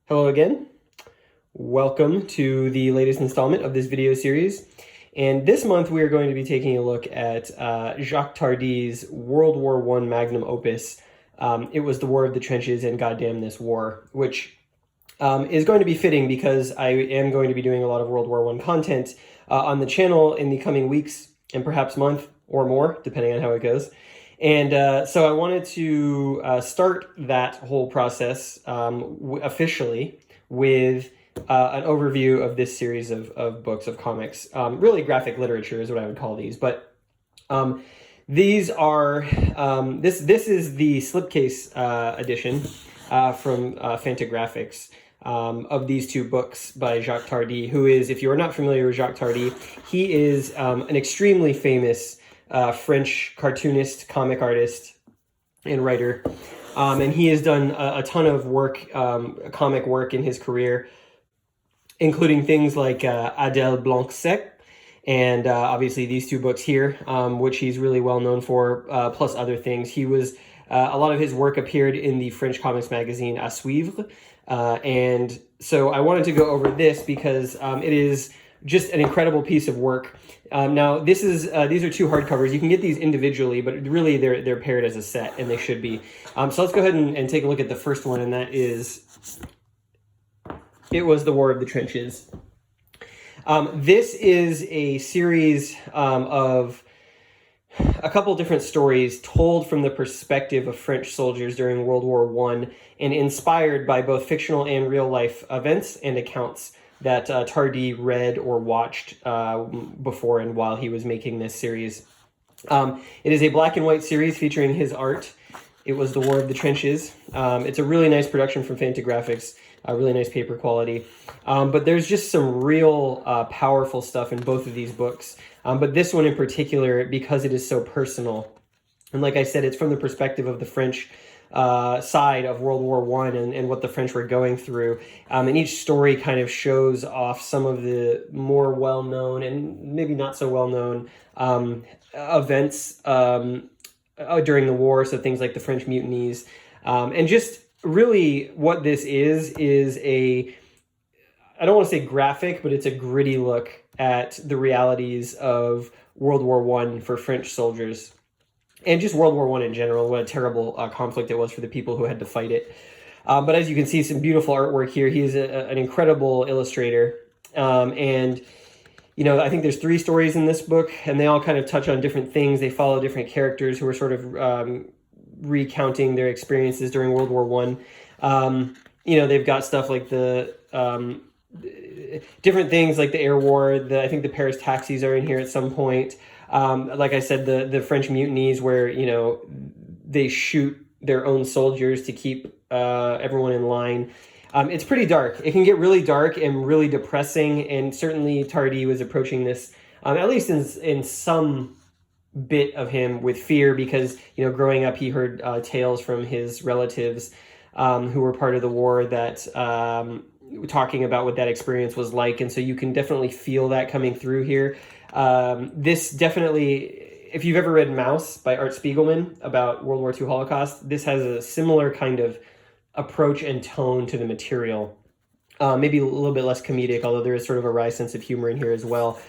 Hello again. Welcome to the latest installment of this video series. And this month we are going to be taking a look at Jacques Tardi's World War I magnum opus. It was The War of the Trenches and Goddamn This War, which is going to be fitting because I am going to be doing a lot of World War I content on the channel in the coming weeks and perhaps month or more, depending on how it goes. And so I wanted to start that whole process officially with an overview of this series of books, of comics. Really graphic literature is what I would call these. But these are, this is the slipcase edition from Fantagraphics of these two books by Jacques Tardi, who is, if you are not familiar with Jacques Tardi, he is an extremely famous French cartoonist, comic artist, and writer. And he has done a ton of work, comic work in his career, including things like Adèle Blanc-Sec, and obviously these two books here, which he's really well known for, plus other things. He was, a lot of his work appeared in the French comics magazine À Suivre. And so I wanted to go over this because it is just an incredible piece of work. Now, these are two hardcovers. You can get these individually, but really they're paired as a set, and they should be. So let's go ahead and take a look at the first one, and that is It Was the War of the Trenches. This is a series of a couple different stories told from the perspective of French soldiers during World War I and inspired by both fictional and real-life events and accounts that Tardi read or watched before and while he was making this series. It is a black and white series featuring his art. It Was the War of the Trenches. It's a really nice production from Fantagraphics, really nice paper quality. But there's just some real powerful stuff in both of these books. But this one in particular, because it is so personal. And like I said, it's from the perspective of the French side of World War I and what the French were going through. And each story kind of shows off some of the more well-known and maybe not so well-known events during the war. So things like the French mutinies. And just really what this is a, I don't want to say graphic, but it's a gritty look at the realities of World War I for French soldiers. And just World War I in general, what a terrible conflict it was for the people who had to fight it. But as you can see, some beautiful artwork here. He is an incredible illustrator. And, you know, I think there's 3 stories in this book, and they all kind of touch on different things. They follow different characters who are sort of recounting their experiences during World War I. You know, they've got stuff like the different things like the air war. I think the Paris taxis are in here at some point. Like I said, the French mutinies where, you know, they shoot their own soldiers to keep everyone in line. It's pretty dark. It can get really dark and really depressing, and certainly Tardi was approaching this, at least in some bit of him, with fear because, you know, growing up he heard tales from his relatives who were part of the war that talking about what that experience was like, and so you can definitely feel that coming through here. This definitely, if you've ever read Mouse by Art Spiegelman about World War II Holocaust, this has a similar kind of approach and tone to the material. Maybe a little bit less comedic, although there is sort of a wry sense of humor in here as well.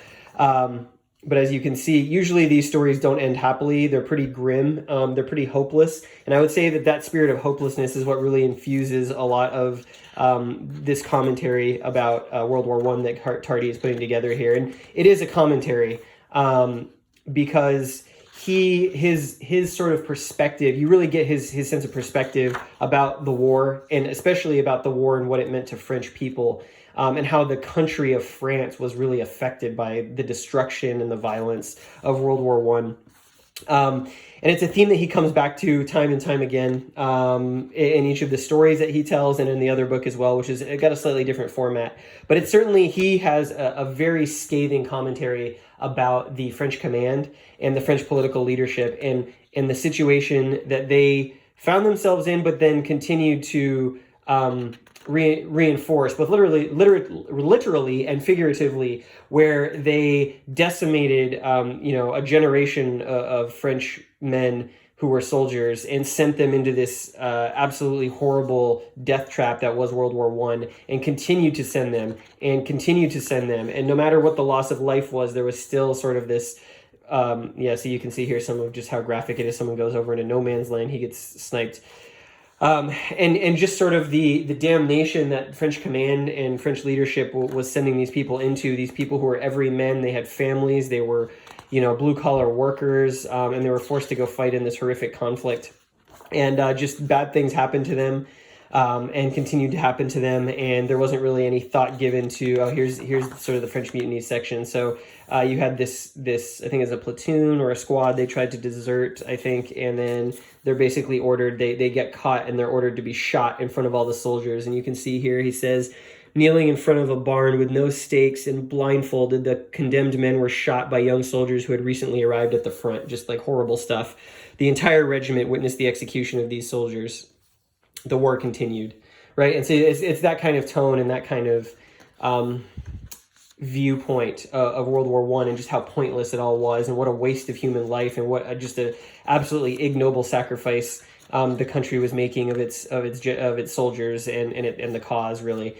But as you can see, usually these stories don't end happily. They're pretty grim. They're pretty hopeless. And I would say that spirit of hopelessness is what really infuses a lot of this commentary about World War I that Tardi is putting together here. And it is a commentary because his sort of perspective, you really get his sense of perspective about the war, and especially about the war and what it meant to French people. And how the country of France was really affected by the destruction and the violence of World War I. And it's a theme that he comes back to time and time again in each of the stories that he tells, and in the other book as well, which is got a slightly different format. But it's certainly, he has a very scathing commentary about the French command and the French political leadership and the situation that they found themselves in, but then continued to reinforced, both literally and figuratively, where they decimated, a generation of French men who were soldiers and sent them into this absolutely horrible death trap that was World War I, and continued to send them and continued to send them. And no matter what the loss of life was, there was still sort of this, yeah, so you can see here some of just how graphic it is. Someone goes over into no man's land, he gets sniped. And just sort of the damnation that French command and French leadership was sending these people into, these people who were everymen. They had families, they were, you know, blue-collar workers, and they were forced to go fight in this horrific conflict. And just bad things happened to them, and continued to happen to them, and there wasn't really any thought given to, oh, here's sort of the French mutiny section. So you had this I think it's a platoon or a squad, they tried to desert, I think, and then they're basically ordered, they get caught and they're ordered to be shot in front of all the soldiers. And you can see here, he says, kneeling in front of a barn with no stakes and blindfolded, the condemned men were shot by young soldiers who had recently arrived at the front. Just like horrible stuff. The entire regiment witnessed the execution of these soldiers. The war continued, right? And so it's that kind of tone and that kind of viewpoint of World War I, and just how pointless it all was, and what a waste of human life, and what just a absolutely ignoble sacrifice the country was making of its soldiers and the cause, really.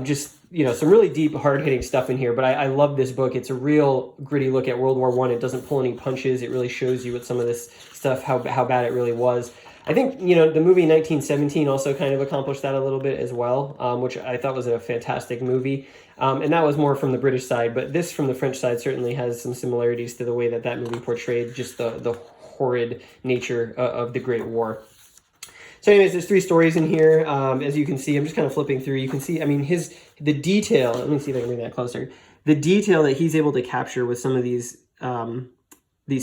Just, you know, some really deep, hard-hitting stuff in here, but I love this book. It's a real gritty look at World War I. It doesn't pull any punches. It really shows you what some of this stuff, how bad it really was. I think, you know, the movie 1917 also kind of accomplished that a little bit as well, which I thought was a fantastic movie. And that was more from the British side, but this from the French side certainly has some similarities to the way that movie portrayed just the horrid nature of the Great War. So anyways, there's 3 stories in here. As you can see, I'm just kind of flipping through. You can see, I mean, the detail, let me see if I can bring that closer. The detail that he's able to capture with some of these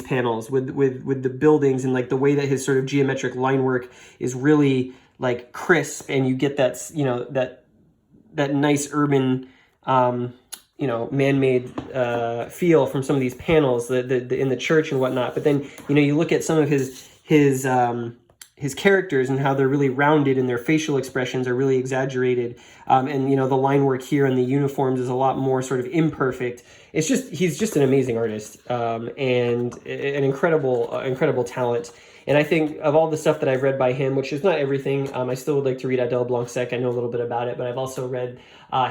panels, with the buildings, and like the way that his sort of geometric line work is really like crisp, and you get that, you know, that nice urban, you know, man-made feel from some of these panels, the in the church and whatnot. But then, you know, you look at some of his characters and how they're really rounded, and their facial expressions are really exaggerated. And, you know, the line work here on the uniforms is a lot more sort of imperfect. It's just, he's just an amazing artist, and an incredible talent. And I think of all the stuff that I've read by him, which is not everything, I still would like to read Adèle Blanc-Sec. I know a little bit about it, but I've also read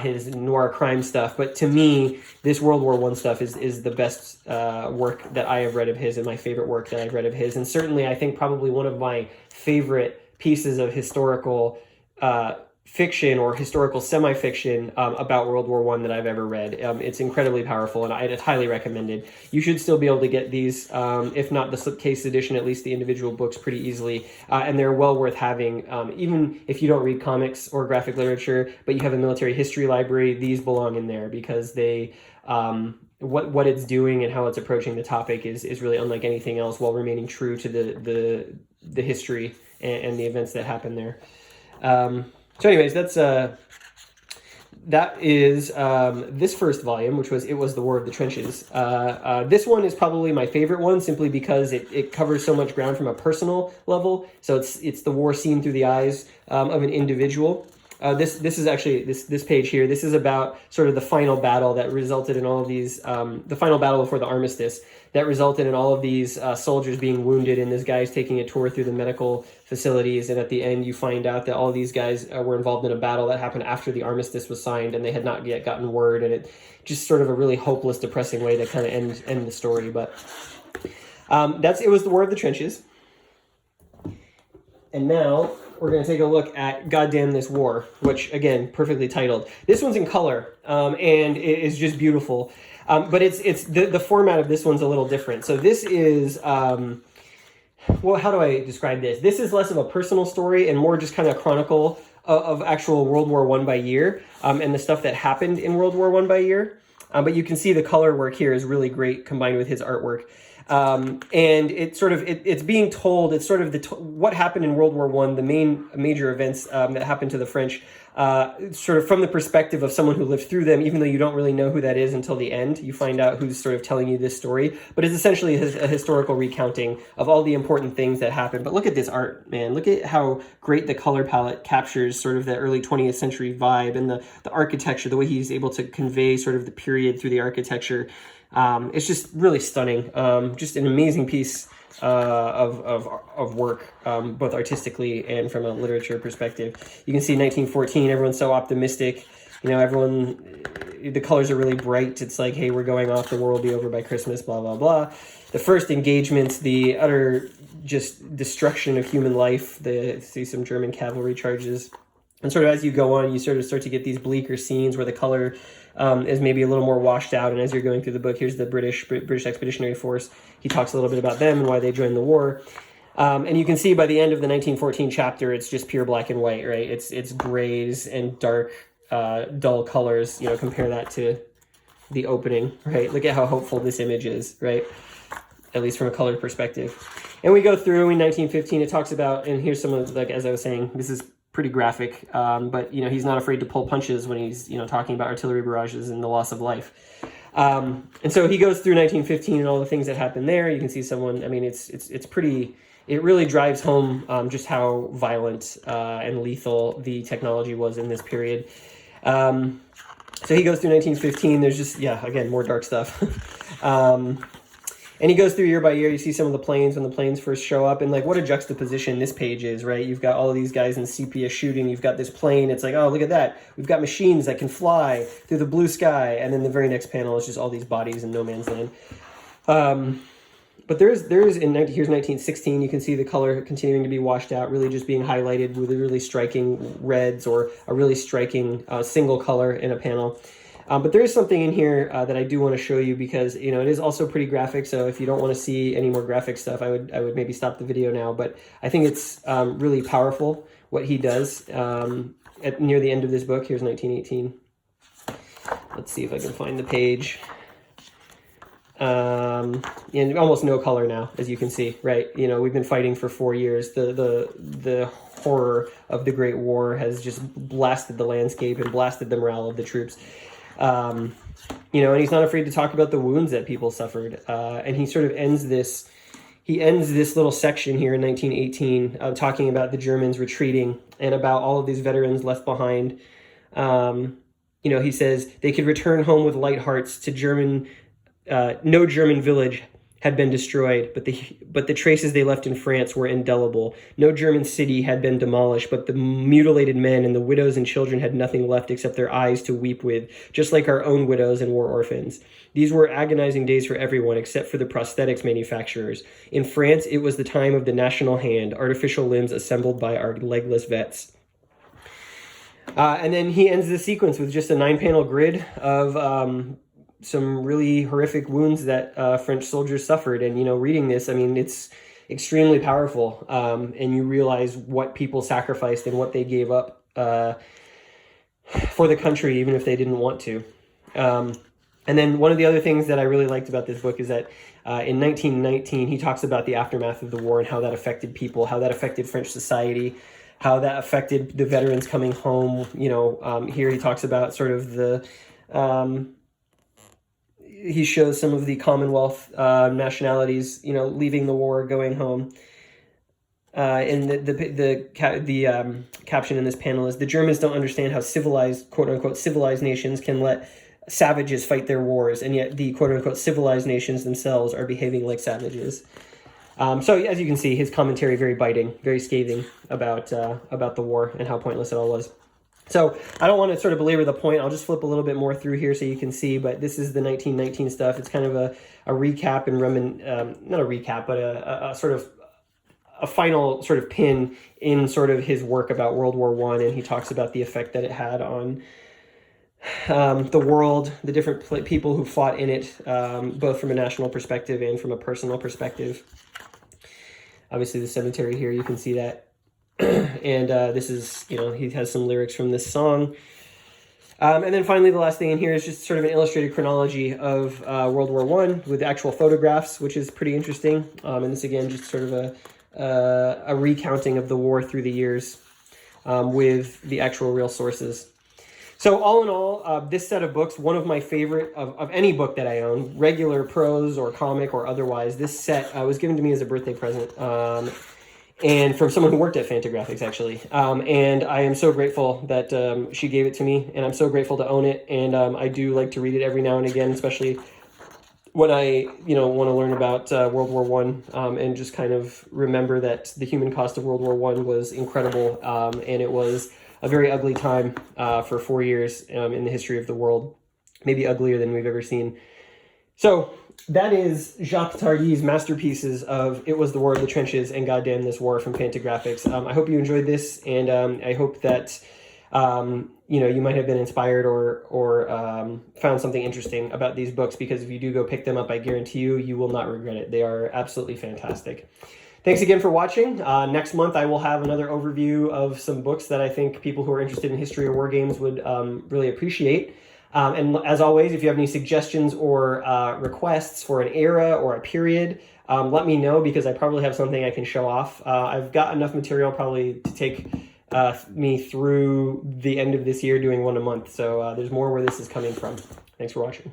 his noir crime stuff. But to me, this World War I stuff is the best work that I have read of his, and my favorite work that I've read of his. And certainly, I think probably one of my favorite pieces of historical fiction or historical semi-fiction about World War I that I've ever read. It's incredibly powerful, and I'd highly recommend it. You should still be able to get these, if not the slipcase edition, at least the individual books pretty easily, and they're well worth having. Even if you don't read comics or graphic literature, but you have a military history library, these belong in there, because they... what it's doing and how it's approaching the topic is really unlike anything else, while remaining true to the history and the events that happened there. So anyways, that is this first volume, which was It Was the War of the Trenches. This one is probably my favorite one, simply because it covers so much ground from a personal level. So it's the war seen through the eyes of an individual. This is actually, this page here, this is about sort of the final battle that resulted in all of these, the final battle before the armistice, that resulted in all of these soldiers being wounded, and this guy's taking a tour through the medical facilities, and at the end you find out that all these guys were involved in a battle that happened after the armistice was signed, and they had not yet gotten word, and it just sort of a really hopeless, depressing way to kind of end the story. But It Was the War of the Trenches. And now we're going to take a look at Goddamn This War, which, again, perfectly titled. This one's in color, and it is just beautiful. But it's the format of this one's a little different. So this is, well, how do I describe this? This is less of a personal story and more just kind of chronicle of actual World War I by year, and the stuff that happened in World War I by year. But you can see the color work here is really great combined with his artwork. And it's sort of, it's being told, it's sort of what happened in World War I, the major events that happened to the French, sort of from the perspective of someone who lived through them, even though you don't really know who that is until the end. You find out who's sort of telling you this story, but it's essentially a historical recounting of all the important things that happened. But look at this art, man. Look at how great the color palette captures sort of the early 20th century vibe, and the architecture, the way he's able to convey sort of the period through the architecture. It's just really stunning. Just an amazing piece of work, both artistically and from a literature perspective. You can see 1914, everyone's so optimistic. You know, everyone, the colors are really bright. It's like, hey, we're going off, the war will be over by Christmas, blah, blah, blah. The first engagements, the utter just destruction of human life, see some German cavalry charges. And sort of as you go on, you sort of start to get these bleaker scenes where the color is maybe a little more washed out. And as you're going through the book, here's the British Expeditionary Force. He talks a little bit about them and why they joined the war. And you can see by the end of the 1914 chapter, it's just pure black and white, right? It's grays and dark, dull colors. You know, compare that to the opening, right? Look at how hopeful this image is, right? At least from a color perspective. And we go through in 1915, it talks about, and here's some of, like, as I was saying, this is pretty graphic, but, you know, he's not afraid to pull punches when he's, you know, talking about artillery barrages and the loss of life. And so he goes through 1915 and all the things that happened there. You can see someone, I mean, it's pretty, it really drives home just how violent and lethal the technology was in this period. So he goes through 1915. There's just, yeah, again, more dark stuff. And he goes through year by year. You see some of the planes when the planes first show up, and like what a juxtaposition this page is, right? You've got all of these guys in sepia shooting. You've got this plane. It's like, oh, look at that. We've got machines that can fly through the blue sky. And then the very next panel is just all these bodies in no man's land. But here's 1916. You can see the color continuing to be washed out, really just being highlighted with really striking reds or a really striking single color in a panel. But there is something in here that I do want to show you because, you know, it is also pretty graphic. So if you don't want to see any more graphic stuff, I would maybe stop the video now. But I think it's really powerful what he does near the end of this book. Here's 1918. Let's see if I can find the page. And almost no color now, as you can see, right? You know, we've been fighting for 4 years. The horror of the Great War has just blasted the landscape and blasted the morale of the troops. You know, and he's not afraid to talk about the wounds that people suffered. And he sort of ends this little section here in 1918 talking about the Germans retreating and about all of these veterans left behind. You know, he says they could return home with light hearts to German. No German village had been destroyed, but the traces they left in France were indelible. No German city had been demolished, but the mutilated men and the widows and children had nothing left except their eyes to weep with, just like our own widows and war orphans. These were agonizing days for everyone except for the prosthetics manufacturers. In France, it was the time of the national hand, artificial limbs assembled by our legless vets. And then he ends the sequence with just a 9-panel grid of some really horrific wounds that French soldiers suffered. And, you know, reading this, I mean, it's extremely powerful. And you realize what people sacrificed and what they gave up for the country, even if they didn't want to. And then one of the other things that I really liked about this book is that in 1919, he talks about the aftermath of the war and how that affected people, how that affected French society, how that affected the veterans coming home. You know, here he talks about sort of the... he shows some of the Commonwealth nationalities, you know, leaving the war, going home. And the caption in this panel is, "The Germans don't understand how civilized, quote unquote, civilized nations can let savages fight their wars, and yet the quote unquote civilized nations themselves are behaving like savages." So as you can see, his commentary very biting, very scathing about the war and how pointless it all was. So I don't want to sort of belabor the point. I'll just flip a little bit more through here so you can see, but this is the 1919 stuff. It's kind of a recap and not a recap, but a sort of a final sort of pin in sort of his work about World War I, and he talks about the effect that it had on the world, the different people who fought in it, both from a national perspective and from a personal perspective. Obviously the cemetery here, you can see that. And this is, you know, he has some lyrics from this song. And then finally, the last thing in here is just sort of an illustrated chronology of World War I with actual photographs, which is pretty interesting. And this, again, just sort of a recounting of the war through the years with the actual real sources. So all in all, this set of books, one of my favorite of any book that I own, regular prose or comic or otherwise, this set was given to me as a birthday present. And from someone who worked at Fantagraphics, actually. And I am so grateful that she gave it to me, and I'm so grateful to own it. And I do like to read it every now and again, especially when I, want to learn about World War One, and just kind of remember that the human cost of World War One was incredible, and it was a very ugly time for 4 years in the history of the world, maybe uglier than we've ever seen. So that is Jacques Tardi's masterpieces of It Was the War of the Trenches and Goddamn This War from Fantagraphics. I hope you enjoyed this, and I hope that you might have been inspired or found something interesting about these books, because if you do go pick them up, I guarantee you will not regret it. They are absolutely fantastic. Thanks again for watching. Next month, I will have another overview of some books that I think people who are interested in history or war games would really appreciate. And as always, if you have any suggestions or requests for an era or a period, let me know, because I probably have something I can show off. I've got enough material probably to take me through the end of this year doing one a month. So there's more where this is coming from. Thanks for watching.